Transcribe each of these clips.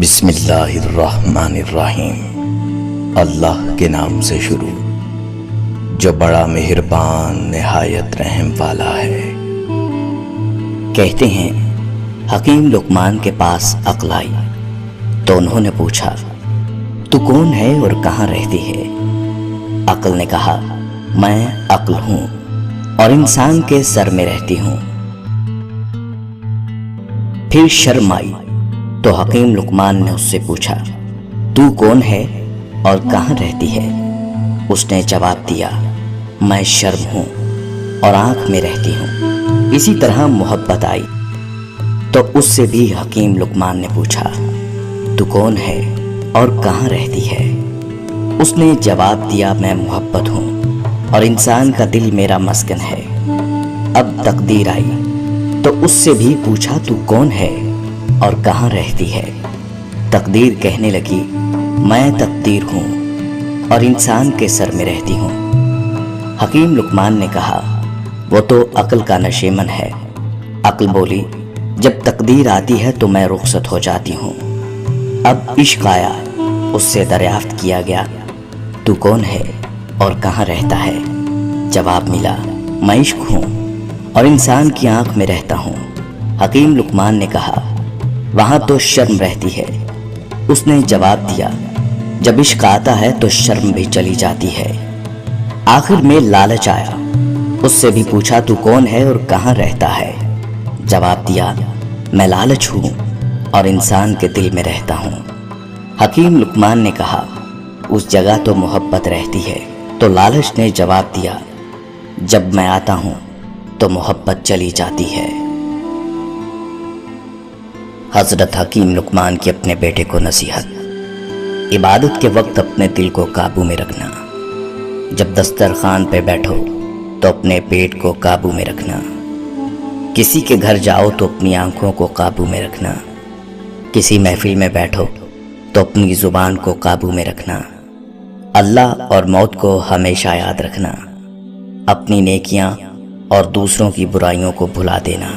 بسم اللہ الرحمن الرحیم۔ اللہ کے نام سے شروع جو بڑا مہربان نہایت رحم والا ہے۔ کہتے ہیں حکیم لقمان کے پاس عقل آئی تو انہوں نے پوچھا، تو کون ہے اور کہاں رہتی ہے؟ عقل نے کہا، میں عقل ہوں اور انسان کے سر میں رہتی ہوں۔ پھر شرم آئی تو حکیم لقمان نے اس سے پوچھا، تو کون ہے اور کہاں رہتی ہے؟ اس نے جواب دیا، میں شرم ہوں اور آنکھ میں رہتی ہوں۔ اسی طرح محبت آئی تو اس سے بھی حکیم لقمان نے پوچھا، تو کون ہے اور کہاں رہتی ہے؟ اس نے جواب دیا، میں محبت ہوں اور انسان کا دل میرا مسکن ہے۔ اب تقدیر آئی تو اس سے بھی پوچھا، تو کون ہے اور کہاں رہتی ہے؟ تقدیر کہنے لگی، میں تقدیر ہوں اور انسان کے سر میں رہتی ہوں۔ حکیم لقمان نے کہا، وہ تو عقل کا نشیمن ہے۔ عقل بولی، جب تقدیر آتی ہے تو میں رخصت ہو جاتی ہوں۔ اب عشق آیا، اس سے دریافت کیا گیا، تو کون ہے اور کہاں رہتا ہے؟ جواب ملا، میں عشق ہوں اور انسان کی آنکھ میں رہتا ہوں۔ حکیم لقمان نے کہا، وہاں تو شرم رہتی ہے۔ اس نے جواب دیا، جب عشق آتا ہے تو شرم بھی چلی جاتی ہے۔ آخر میں لالچ آیا، اس سے بھی پوچھا، تو کون ہے اور کہاں رہتا ہے؟ جواب دیا، میں لالچ ہوں اور انسان کے دل میں رہتا ہوں۔ حکیم لقمان نے کہا، اس جگہ تو محبت رہتی ہے۔ تو لالچ نے جواب دیا، جب میں آتا ہوں تو محبت چلی جاتی ہے۔ حضرت حکیم لقمان کی اپنے بیٹے کو نصیحت۔ عبادت کے وقت اپنے دل کو قابو میں رکھنا۔ جب دسترخوان پہ بیٹھو تو اپنے پیٹ کو قابو میں رکھنا۔ کسی کے گھر جاؤ تو اپنی آنکھوں کو قابو میں رکھنا۔ کسی محفل میں بیٹھو تو اپنی زبان کو قابو میں رکھنا۔ اللہ اور موت کو ہمیشہ یاد رکھنا۔ اپنی نیکیاں اور دوسروں کی برائیوں کو بھلا دینا۔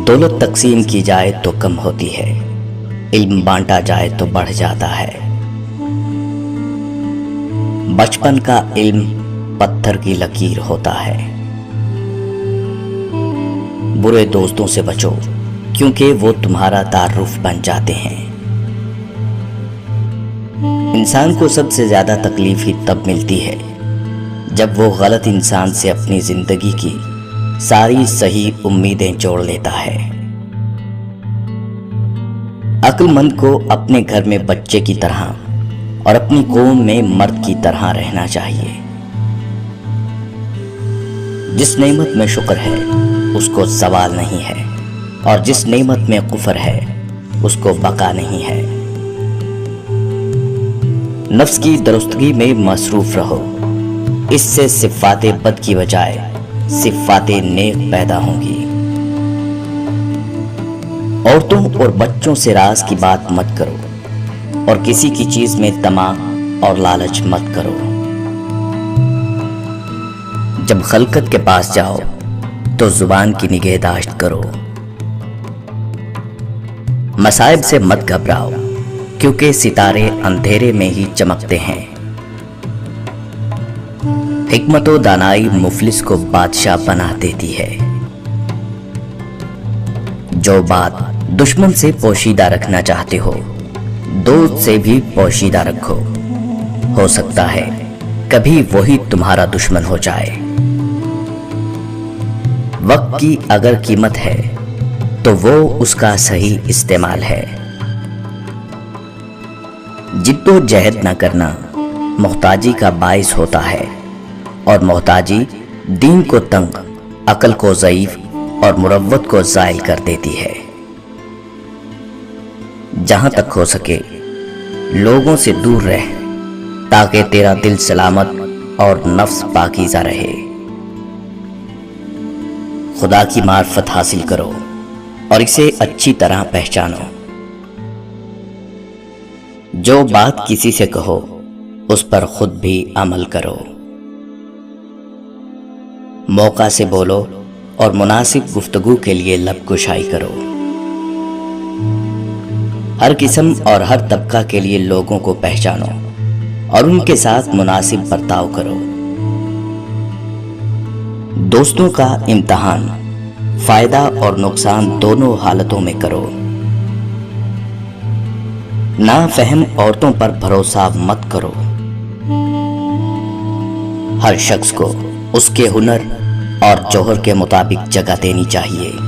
دولت تقسیم کی جائے تو کم ہوتی ہے، علم بانٹا جائے تو بڑھ جاتا ہے۔ بچپن کا علم پتھر کی لکیر ہوتا ہے۔ برے دوستوں سے بچو کیونکہ وہ تمہارا تعارف بن جاتے ہیں۔ انسان کو سب سے زیادہ تکلیف ہی تب ملتی ہے جب وہ غلط انسان سے اپنی زندگی کی ساری صحیح امیدیں جوڑ لیتا ہے۔ عقل مند کو اپنے گھر میں بچے کی طرح اور اپنی قوم میں مرد کی طرح رہنا چاہیے۔ جس نعمت میں شکر ہے اس کو زوال نہیں ہے اور جس نعمت میں کفر ہے اس کو بقا نہیں ہے۔ نفس کی درستگی میں مصروف رہو، اس سے صفات بد کی بجائے صفات نیک پیدا ہوں گی۔ عورتوں اور بچوں سے راز کی بات مت کرو اور کسی کی چیز میں طمع اور لالچ مت کرو۔ جب خلقت کے پاس جاؤ تو زبان کی نگہداشت کرو۔ مصائب سے مت گھبراؤ کیونکہ ستارے اندھیرے میں ہی چمکتے ہیں۔ حکمت و دانائی مفلس کو بادشاہ بنا دیتی ہے۔ جو بات دشمن سے پوشیدہ رکھنا چاہتے ہو دوست سے بھی پوشیدہ رکھو، ہو سکتا ہے کبھی وہی تمہارا دشمن ہو جائے۔ وقت کی اگر قیمت ہے تو وہ اس کا صحیح استعمال ہے۔ جد و جہد نہ کرنا محتاجی کا باعث ہوتا ہے اور محتاجی دین کو تنگ، عقل کو ضعیف اور مروت کو زائل کر دیتی ہے۔ جہاں تک ہو سکے لوگوں سے دور رہ تاکہ تیرا دل سلامت اور نفس پاکیزہ رہے۔ خدا کی معرفت حاصل کرو اور اسے اچھی طرح پہچانو۔ جو بات کسی سے کہو اس پر خود بھی عمل کرو۔ موقع سے بولو اور مناسب گفتگو کے لیے لب کشائی کرو۔ ہر قسم اور ہر طبقہ کے لیے لوگوں کو پہچانو اور ان کے ساتھ مناسب برتاؤ کرو۔ دوستوں کا امتحان فائدہ اور نقصان دونوں حالتوں میں کرو۔ نافہم عورتوں پر بھروسہ مت کرو۔ ہر شخص کو اس کے ہنر اور جوہر کے مطابق جگہ دینی چاہیے۔